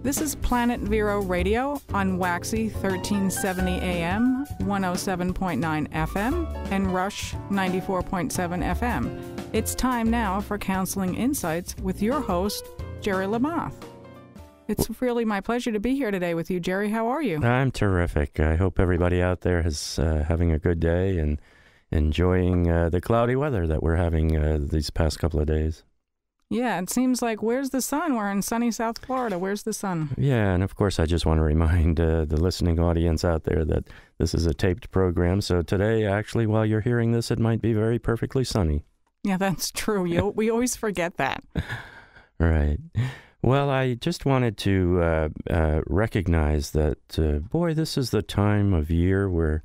This is Planet Vero Radio on Waxy 1370 AM, 107.9 FM, and Rush 94.7 FM. It's time now for Counseling Insights with your host, Gerry Lamothe. It's really my pleasure to be here today with you, Gerry. How are you? I'm terrific. I hope everybody out there is having a good day and enjoying the cloudy weather that we're having these past couple of days. Yeah, it seems like, where's the sun? We're in sunny South Florida. Where's the sun? Yeah, and of course, I just want to remind the listening audience out there that this is a taped program. So today, actually, while you're hearing this, it might be very perfectly sunny. Yeah, that's true. We always forget that. Right. Well, I just wanted to recognize that, boy, this is the time of year where,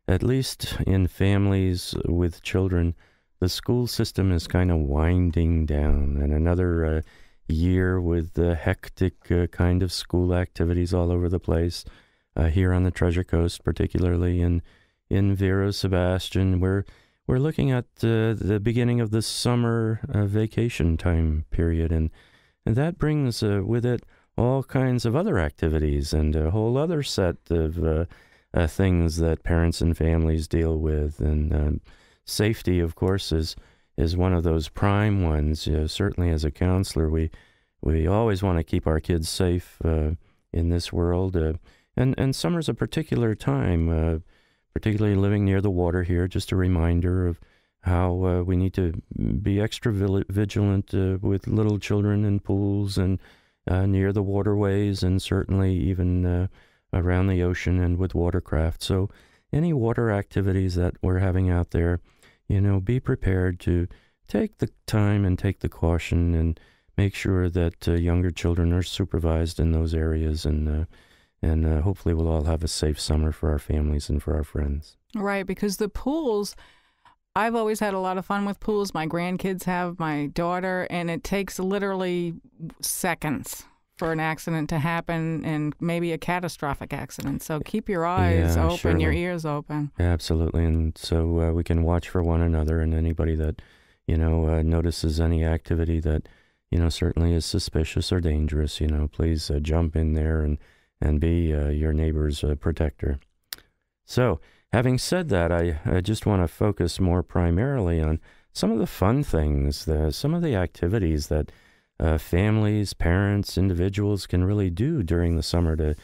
at least in families with children, the school system is kind of winding down, and another year with hectic kind of school activities all over the place. Here on the Treasure Coast, particularly in Vero Sebastian, we're looking at the beginning of the summer vacation time period, and that brings with it all kinds of other activities and a whole other set of things that parents and families deal with, and safety, of course, is one of those prime ones. Certainly as a counselor, we always want to keep our kids safe in this world. And summer's a particular time, particularly living near the water here, just a reminder of how we need to be extra vigilant with little children in pools and near the waterways, and certainly even around the ocean and with watercraft. So any water activities that we're having out there, be prepared to take the time and take the caution and make sure that younger children are supervised in those areas, and hopefully we'll all have a safe summer for our families and for our friends. Right, because the pools, I've always had a lot of fun with pools. My grandkids have, my daughter, and it takes literally seconds for an accident to happen, and maybe a catastrophic accident. So keep your eyes open, surely. Your ears open. Absolutely. And so we can watch for one another, and anybody that, notices any activity that, certainly is suspicious or dangerous, please jump in there and be your neighbor's protector. So having said that, I just want to focus more primarily on some of the fun things, some of the activities that families, parents, individuals can really do during the summer to,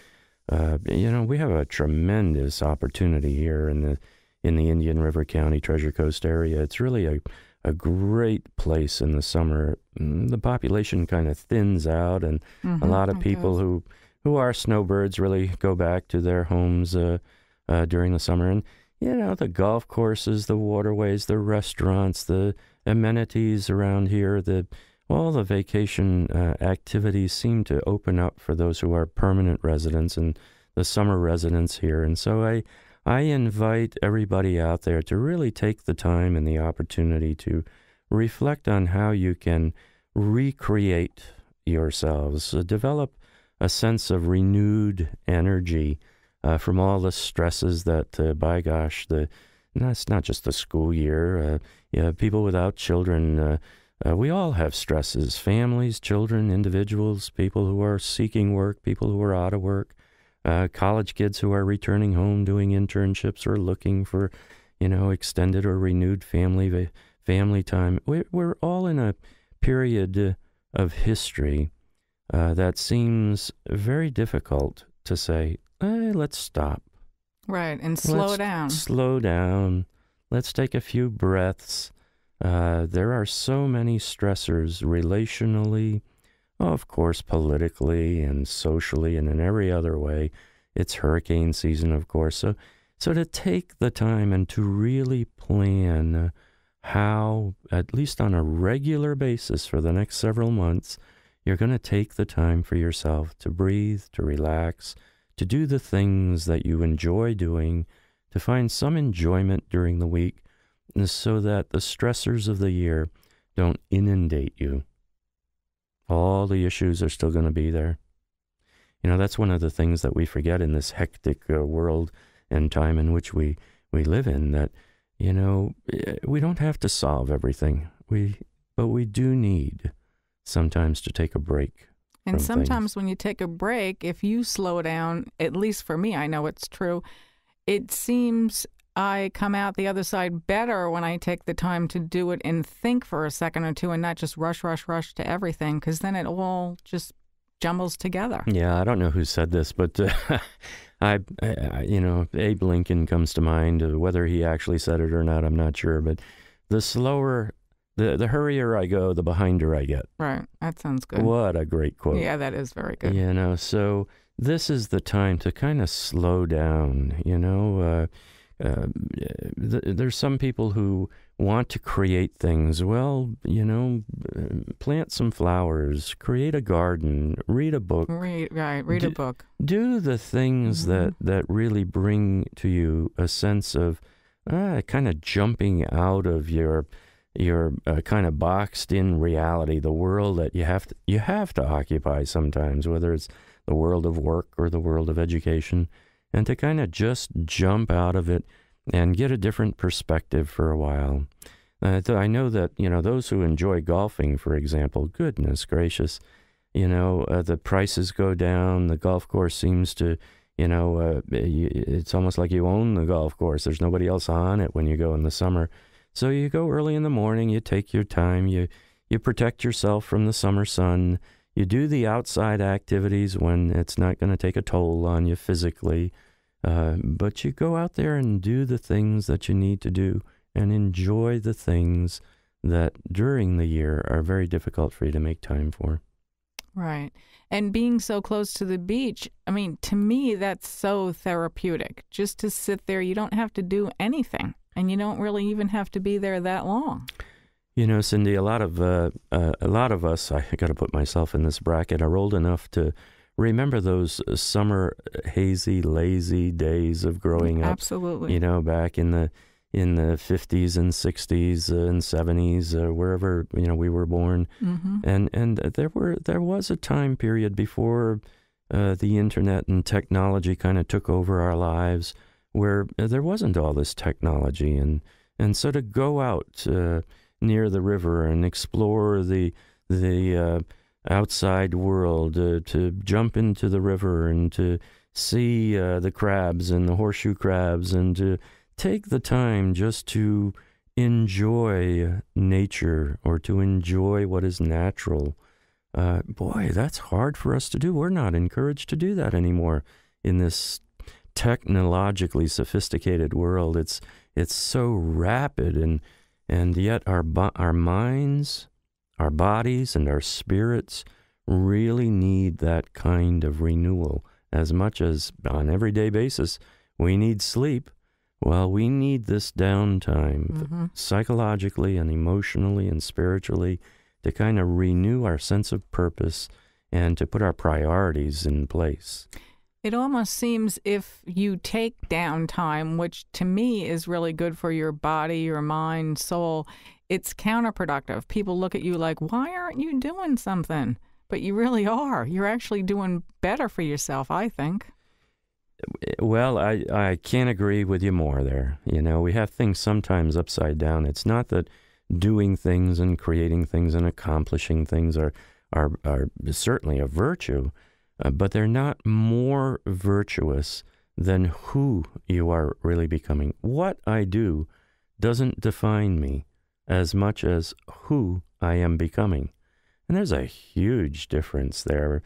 we have a tremendous opportunity here in the Indian River County Treasure Coast area. It's really a great place in the summer. The population kind of thins out, and a lot of people who are snowbirds really go back to their homes during the summer. And, the golf courses, the waterways, the restaurants, the amenities around here, all the vacation activities seem to open up for those who are permanent residents and the summer residents here. And so I invite everybody out there to really take the time and the opportunity to reflect on how you can recreate yourselves, develop a sense of renewed energy from all the stresses that, by gosh, that's not just the school year. People without children, we all have stresses, families, children, individuals, people who are seeking work, people who are out of work, college kids who are returning home, doing internships or looking for, extended or renewed family time. We're all in a period of history that seems very difficult to say, let's stop. Right, and slow down. Slow down. Let's take a few breaths. There are so many stressors relationally, of course, politically and socially and in every other way. It's hurricane season, of course. So to take the time and to really plan how, at least on a regular basis for the next several months, you're going to take the time for yourself to breathe, to relax, to do the things that you enjoy doing, to find some enjoyment during the week, so that the stressors of the year don't inundate you. All the issues are still going to be there. That's one of the things that we forget in this hectic world and time in which we live in, that, we don't have to solve everything. But we do need sometimes to take a break. And from sometimes things. when you take a break, if you slow down, at least for me, I know it's true, it seems I come out the other side better when I take the time to do it and think for a second or two and not just rush to everything, because then it all just jumbles together. Yeah, I don't know who said this, but Abe Lincoln comes to mind. Whether he actually said it or not, I'm not sure. But the slower, the hurrier I go, the behinder I get. Right. That sounds good. What a great quote. Yeah, that is very good. So this is the time to kind of slow down, there's some people who want to create things. Well, plant some flowers, create a garden, read a book. Read a book. Do the things that really bring to you a sense of kind of jumping out of your kind of boxed in reality, the world that you have to occupy sometimes, whether it's the world of work or the world of education, and to kind of just jump out of it and get a different perspective for a while. I know that, those who enjoy golfing, for example, goodness gracious, the prices go down, the golf course seems to, it's almost like you own the golf course. There's nobody else on it when you go in the summer. So you go early in the morning, you take your time, you protect yourself from the summer sun, you do the outside activities when it's not going to take a toll on you physically, but you go out there and do the things that you need to do and enjoy the things that during the year are very difficult for you to make time for. Right. And being so close to the beach, I mean, to me, that's so therapeutic. Just to sit there, you don't have to do anything. And you don't really even have to be there that long. Cindy, a lot of us, I got to put myself in this bracket, are old enough to remember those summer hazy, lazy days of growing up. Absolutely. Back in the 50s and 60s and 70s, wherever we were born. Mm-hmm. And there was a time period before the internet and technology kind of took over our lives, where there wasn't all this technology, and so to go out near the river and explore the outside world, to jump into the river and to see the crabs and the horseshoe crabs, and to take the time just to enjoy nature or to enjoy what is natural. Boy, that's hard for us to do. We're not encouraged to do that anymore in this technologically sophisticated world. It's so rapid, and yet our minds, our bodies, and our spirits really need that kind of renewal as much as on an everyday basis we need sleep. Well, we need this downtime psychologically and emotionally and spiritually to kind of renew our sense of purpose and to put our priorities in place. It almost seems if you take downtime, which to me is really good for your body, your mind, soul, it's counterproductive. People look at you like, why aren't you doing something? But you really are. You're actually doing better for yourself, I think. Well, I can't agree with you more there. We have things sometimes upside down. It's not that doing things and creating things and accomplishing things are certainly a virtue, but they're not more virtuous than who you are really becoming. What I do doesn't define me as much as who I am becoming. And there's a huge difference there.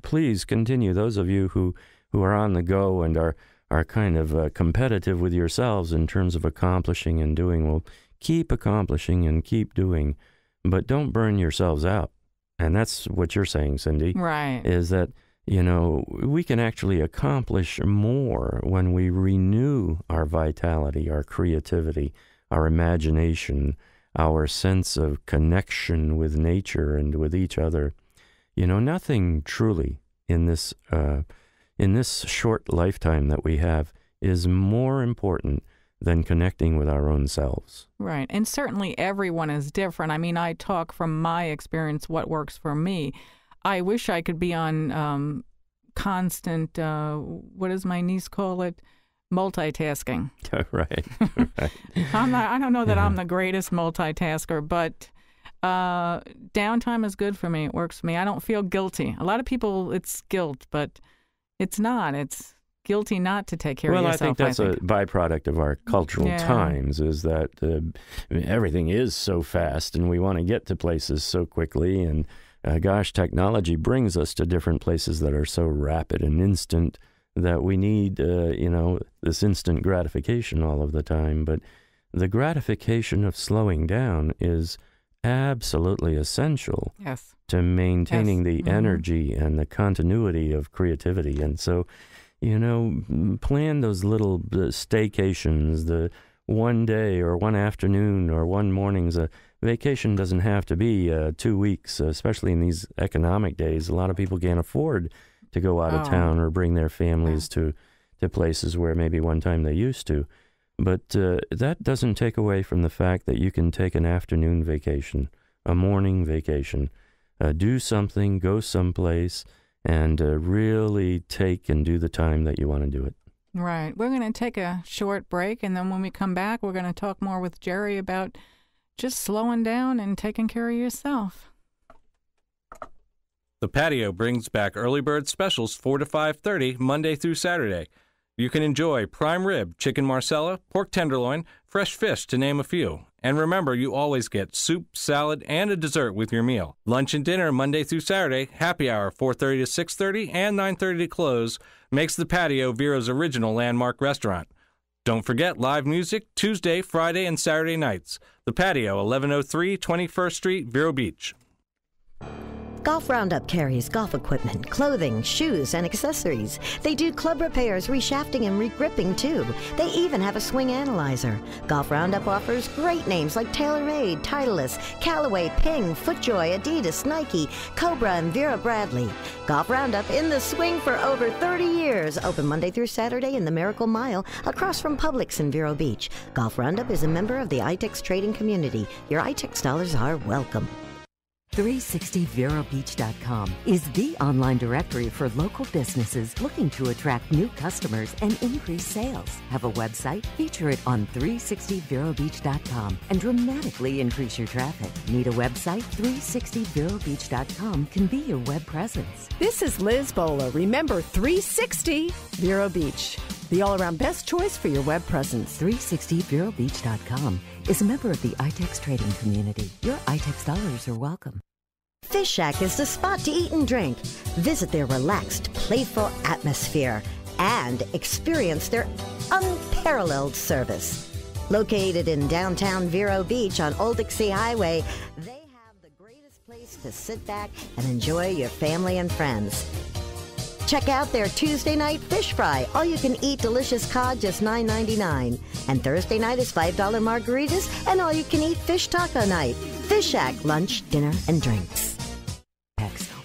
Please continue. Those of you who are on the go and are kind of competitive with yourselves in terms of accomplishing and doing, well, keep accomplishing and keep doing, but don't burn yourselves out. And that's what you're saying, Cindy. Right. Is that, we can actually accomplish more when we renew our vitality, our creativity, our imagination, our sense of connection with nature and with each other. Nothing truly in this short lifetime that we have is more important than connecting with our own selves. Right. And certainly everyone is different. I mean, I talk from my experience, what works for me. I wish I could be on constant, what does my niece call it? Multitasking. Right. I don't know that I'm the greatest multitasker, but Downtime is good for me. It works for me. I don't feel guilty. A lot of people, it's guilt, but it's not. It's guilty not to take care of yourself. Well, I think that's a byproduct of our cultural times, is that everything is so fast and we want to get to places so quickly. And gosh, technology brings us to different places that are so rapid and instant that we need, this instant gratification all of the time. But the gratification of slowing down is absolutely essential to maintaining the energy and the continuity of creativity. And so, plan those little staycations, the one day or one afternoon or one morning's. A vacation doesn't have to be 2 weeks, especially in these economic days. A lot of people can't afford to go out of town or bring their families to places where maybe one time they used to. But that doesn't take away from the fact that you can take an afternoon vacation, a morning vacation, do something, go someplace, and really take and do the time that you want to do it. Right. We're going to take a short break, and then when we come back, we're going to talk more with Gerry about just slowing down and taking care of yourself. The Patio brings back early bird specials 4 to 5:30 Monday through Saturday. You can enjoy prime rib, chicken marsala, pork tenderloin, fresh fish, to name a few. And remember, you always get soup, salad, and a dessert with your meal. Lunch and dinner Monday through Saturday, happy hour 4:30 to 6:30 and 9:30 to close, makes the Patio Vero's original landmark restaurant. Don't forget live music Tuesday, Friday, and Saturday nights. The Patio, 1103 21st Street, Vero Beach. Golf Roundup carries golf equipment, clothing, shoes, and accessories. They do club repairs, reshafting, and regripping, too. They even have a swing analyzer. Golf Roundup offers great names like TaylorMade, Titleist, Callaway, Ping, FootJoy, Adidas, Nike, Cobra, and Vera Bradley. Golf Roundup in the swing for over 30 years. Open Monday through Saturday in the Miracle Mile across from Publix in Vero Beach. Golf Roundup is a member of the iTex trading community. Your iTex dollars are welcome. 360verobeach.com is the online directory for local businesses looking to attract new customers and increase sales. Have a website? Feature it on 360verobeach.com and dramatically increase your traffic. Need a website? 360verobeach.com can be your web presence. This is Liz Bowler. Remember 360 Vero Beach, the all-around best choice for your web presence. 360verobeach.com is a member of the iTex trading community. Your iTex dollars are welcome. Fish Shack is the spot to eat and drink. Visit their relaxed, playful atmosphere and experience their unparalleled service. Located in downtown Vero Beach on Old Dixie Highway, they have the greatest place to sit back and enjoy your family and friends. Check out their Tuesday night fish fry. All you can eat delicious cod, just $9.99. And Thursday night is $5 margaritas and all you can eat fish taco night. Fish Shack, lunch, dinner, and drinks.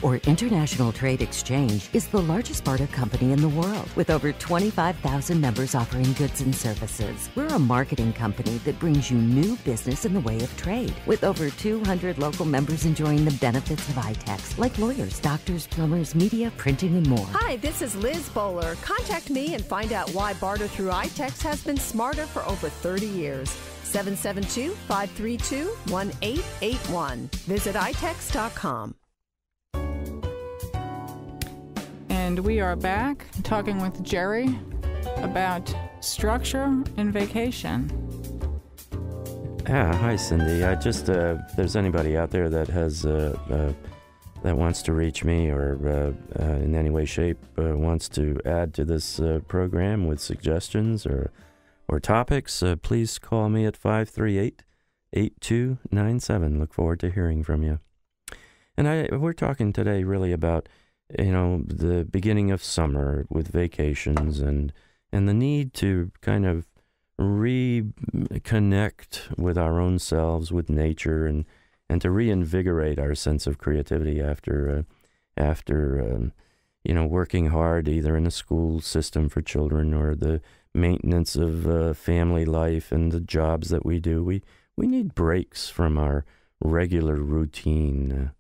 Or International Trade Exchange is the largest barter company in the world with over 25,000 members offering goods and services. We're a marketing company that brings you new business in the way of trade with over 200 local members enjoying the benefits of iTex, like lawyers, doctors, plumbers, media, printing, and more. Hi, this is Liz Bowler. Contact me and find out why barter through iTex has been smarter for over 30 years. 772-532-1881. Visit itex.com. And we are back talking with Gerry about structure and vacation. Hi, Cindy. I just, if there's anybody out there that has, that wants to reach me or in any way, shape, wants to add to this program with suggestions or topics, please call me at 538-8297. Look forward to hearing from you. And we're talking today really about the beginning of summer with vacations and the need to kind of reconnect with our own selves, with nature, and to reinvigorate our sense of creativity after working hard either in a school system for children or the maintenance of family life and the jobs that we do. We need breaks from our regular routine.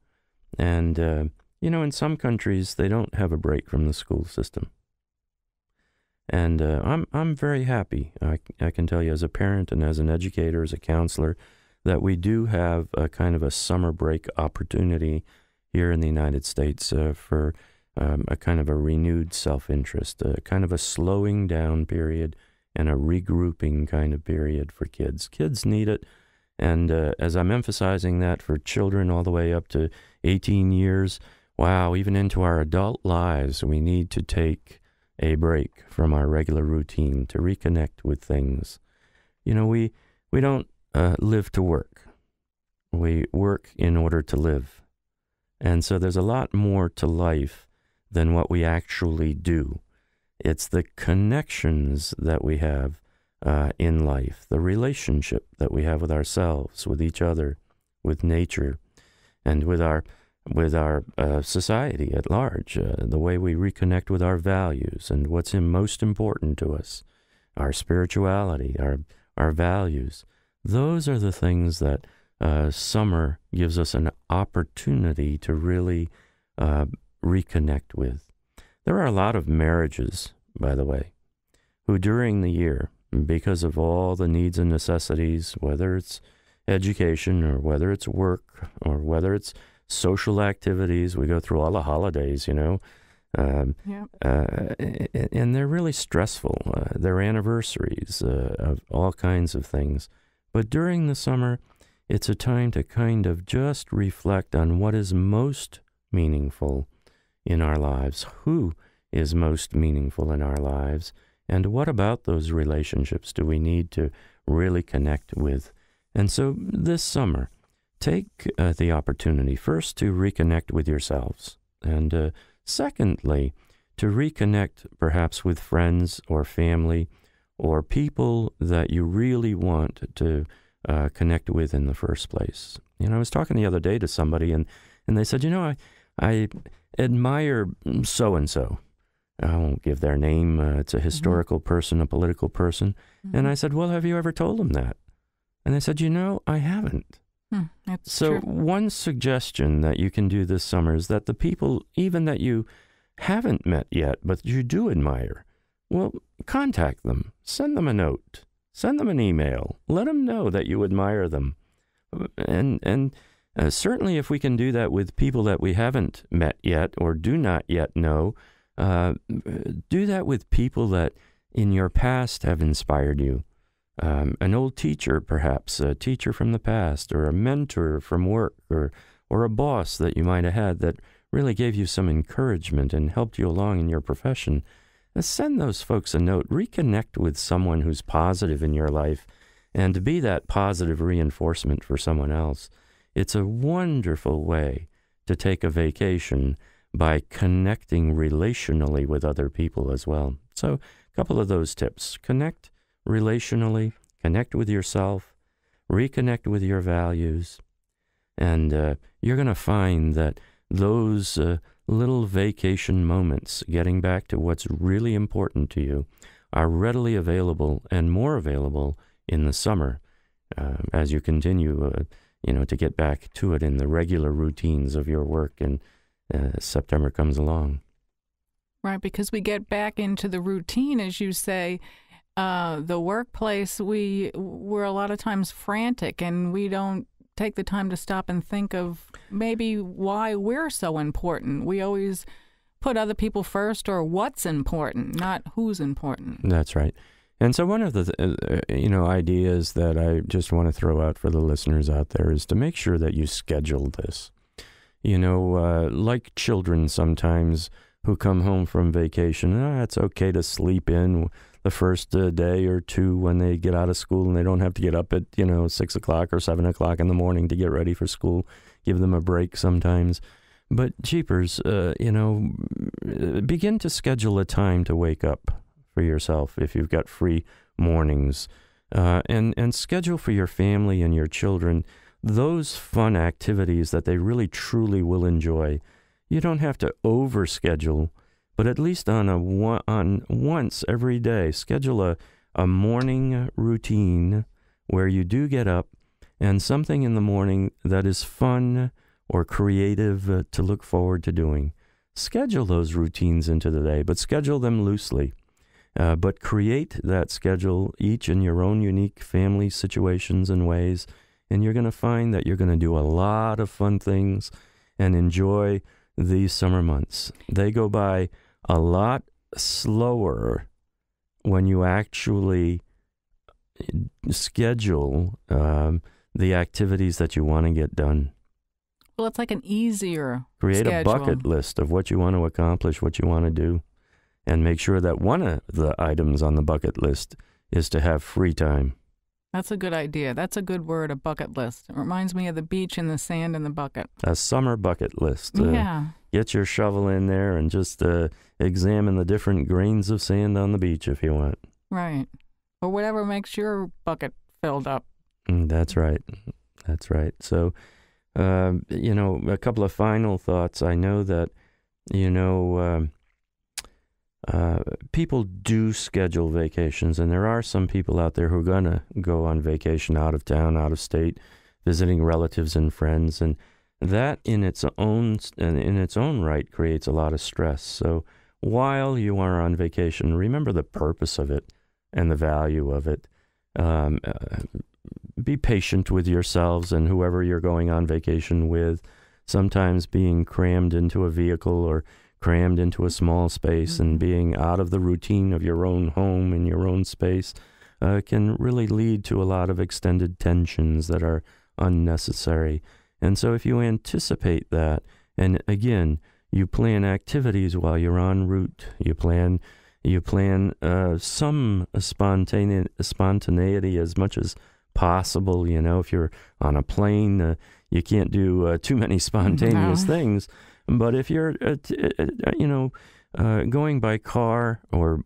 In some countries, they don't have a break from the school system. And I'm very happy, I can tell you, as a parent and as an educator, as a counselor, that we do have a kind of a summer break opportunity here in the United States for a kind of a renewed self-interest, a kind of a slowing down period and a regrouping kind of period for kids. Kids need it. And as I'm emphasizing that for children all the way up to 18 years, wow, even into our adult lives, we need to take a break from our regular routine to reconnect with things. You know, we don't live to work. We work in order to live. And so there's a lot more to life than what we actually do. It's the connections that we have in life, the relationship that we have with ourselves, with each other, with nature, and with our society at large, the way we reconnect with our values and what's most important to us, our spirituality, our values. Those are the things that summer gives us an opportunity to really reconnect with. There are a lot of marriages, by the way, who during the year, because of all the needs and necessities, whether it's education or whether it's work or whether it's social activities, we go through all the holidays, you know, and they're really stressful. They're anniversaries of all kinds of things. But during the summer, it's a time to kind of just reflect on what is most meaningful in our lives, who is most meaningful in our lives, and what about those relationships do we need to really connect with. And so this summer, take the opportunity first to reconnect with yourselves, and secondly, to reconnect perhaps with friends or family or people that you really want to connect with in the first place. You know, I was talking the other day to somebody, and they said, you know, I admire so-and-so. I won't give their name. It's a historical person, a political person. And I said, well, have you ever told them that? And they said, you know, I haven't. That's So true. one suggestion that you can do this summer is that the people, even that you haven't met yet, but you do admire, well, contact them. Send them a note. Send them an email. Let them know that you admire them. And certainly if we can do that with people that we haven't met yet or do not yet know, do that with people that in your past have inspired you. An old teacher, perhaps, a teacher from the past, or a mentor from work, or a boss that you might have had that really gave you some encouragement and helped you along in your profession. Send those folks a note. Reconnect with someone who's positive in your life and be that positive reinforcement for someone else. It's a wonderful way to take a vacation by connecting relationally with other people as well. So a couple of those tips. Connect relationally, connect with yourself, reconnect with your values, and you're going to find that those little vacation moments, getting back to what's really important to you, are readily available and more available in the summer as you continue, to get back to it in the regular routines of your work, and September comes along. Right, because we get back into the routine, as you say. The workplace, we're a lot of times frantic, and we don't take the time to stop and think of maybe why we're so important. We always put other people first, or what's important, not who's important. That's right. And so one of the ideas that I just want to throw out for the listeners out there is to make sure that you schedule this. Like children sometimes who come home from vacation, it's okay to sleep in the first day or two when they get out of school, and they don't have to get up at 6 o'clock or 7 o'clock in the morning to get ready for school. Give them a break sometimes. But jeepers, begin to schedule a time to wake up for yourself if you've got free mornings, and schedule for your family and your children those fun activities that they really truly will enjoy. You don't have to overschedule, but at least on once every day, schedule a morning routine where you do get up and something in the morning that is fun or creative to look forward to doing. Schedule those routines into the day, but schedule them loosely. But create that schedule each in your own unique family situations and ways, and you're going to find that you're going to do a lot of fun things and enjoy these summer months. They go by a lot slower when you actually schedule the activities that you want to get done. Well, it's like an easier Create schedule. a bucket list of what you want to accomplish, what you want to do, and make sure that one of the items on the bucket list is to have free time. That's a good idea. That's a good word, a bucket list. It reminds me of the beach and the sand in the bucket. A summer bucket list. Yeah. Get your shovel in there and just examine the different grains of sand on the beach if you want. Right. Or whatever makes your bucket filled up. That's right. That's right. So, a couple of final thoughts. I know that, people do schedule vacations, and there are some people out there who are going to go on vacation out of town, out of state, visiting relatives and friends, and that in its own right creates a lot of stress. So while you are on vacation, remember the purpose of it and the value of it. Be patient with yourselves and whoever you're going on vacation with. Sometimes being crammed into a vehicle or crammed into a small space and being out of the routine of your own home and your own space can really lead to a lot of extended tensions that are unnecessary. And so if you anticipate that, and again, you plan activities while you're en route, you plan some spontaneity as much as possible. If you're on a plane, you can't do too many spontaneous things. But if you're, going by car or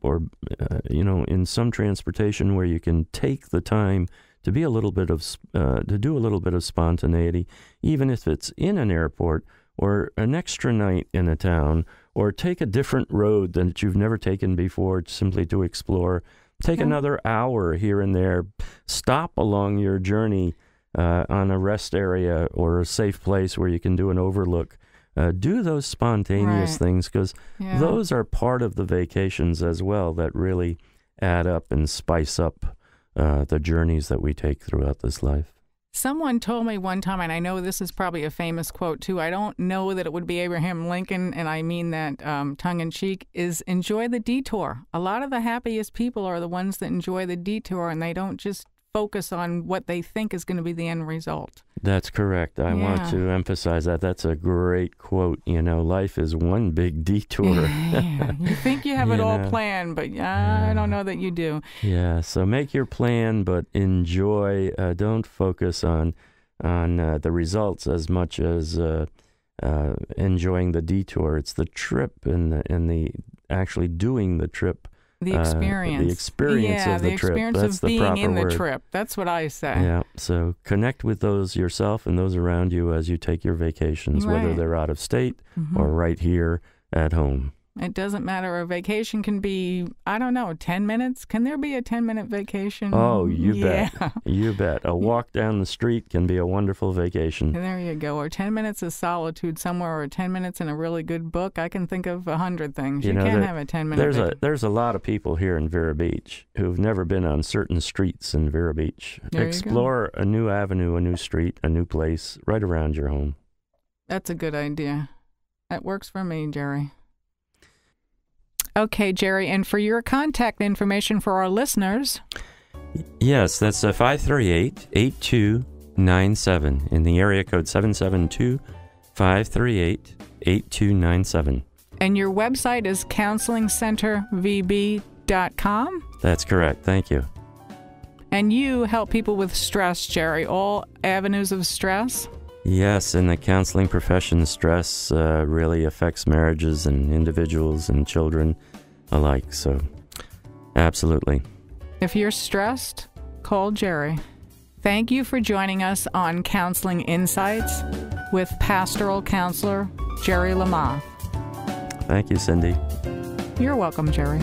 in some transportation where you can take the time to be a little bit of, to do a little bit of spontaneity, even if it's in an airport or an extra night in a town, or take a different road that you've never taken before simply to explore. Take another hour here and there. Stop along your journey on a rest area or a safe place where you can do an overlook. Do those spontaneous things, because those are part of the vacations as well that really add up and spice up the journeys that we take throughout this life. Someone told me one time, and I know this is probably a famous quote too, I don't know that it would be Abraham Lincoln, and I mean that tongue-in-cheek, is enjoy the detour. A lot of the happiest people are the ones that enjoy the detour, and they don't just focus on what they think is going to be the end result. That's correct. I want to emphasize that. That's a great quote. Life is one big detour. You think you have it all planned, but I don't know that you do. Yeah, so make your plan, but enjoy. Don't focus on the results as much as enjoying the detour. It's the trip and the actually doing the trip. The experience. The experience of the trip. The experience That's of the being proper in the word. trip. That's what I say. Yeah, so connect with those yourself and those around you as you take your vacations, whether they're out of state or right here at home. It doesn't matter. A vacation can be, 10 minutes. Can there be a 10-minute vacation? Oh, you bet. You bet. A walk down the street can be a wonderful vacation. There you go. Or 10 minutes of solitude somewhere, or 10 minutes in a really good book. I can think of 100 things. You can have a 10-minute There's a lot of people here in Vero Beach who've never been on certain streets in Vero Beach. Explore a new avenue, a new street, a new place right around your home. That's a good idea. That works for me, Gerry. Okay, Gerry, and for your contact information for our listeners. Yes, that's 538-8297 in the area code 772-538-8297. And your website is counselingcentervb.com? That's correct. Thank you. And you help people with stress, Gerry, all avenues of stress? Yes, in the counseling profession, stress really affects marriages and individuals and children alike. So, absolutely. If you're stressed, call Gerry. Thank you for joining us on Counseling Insights with pastoral counselor Gerry Lamothe. Thank you, Cindy. You're welcome, Gerry.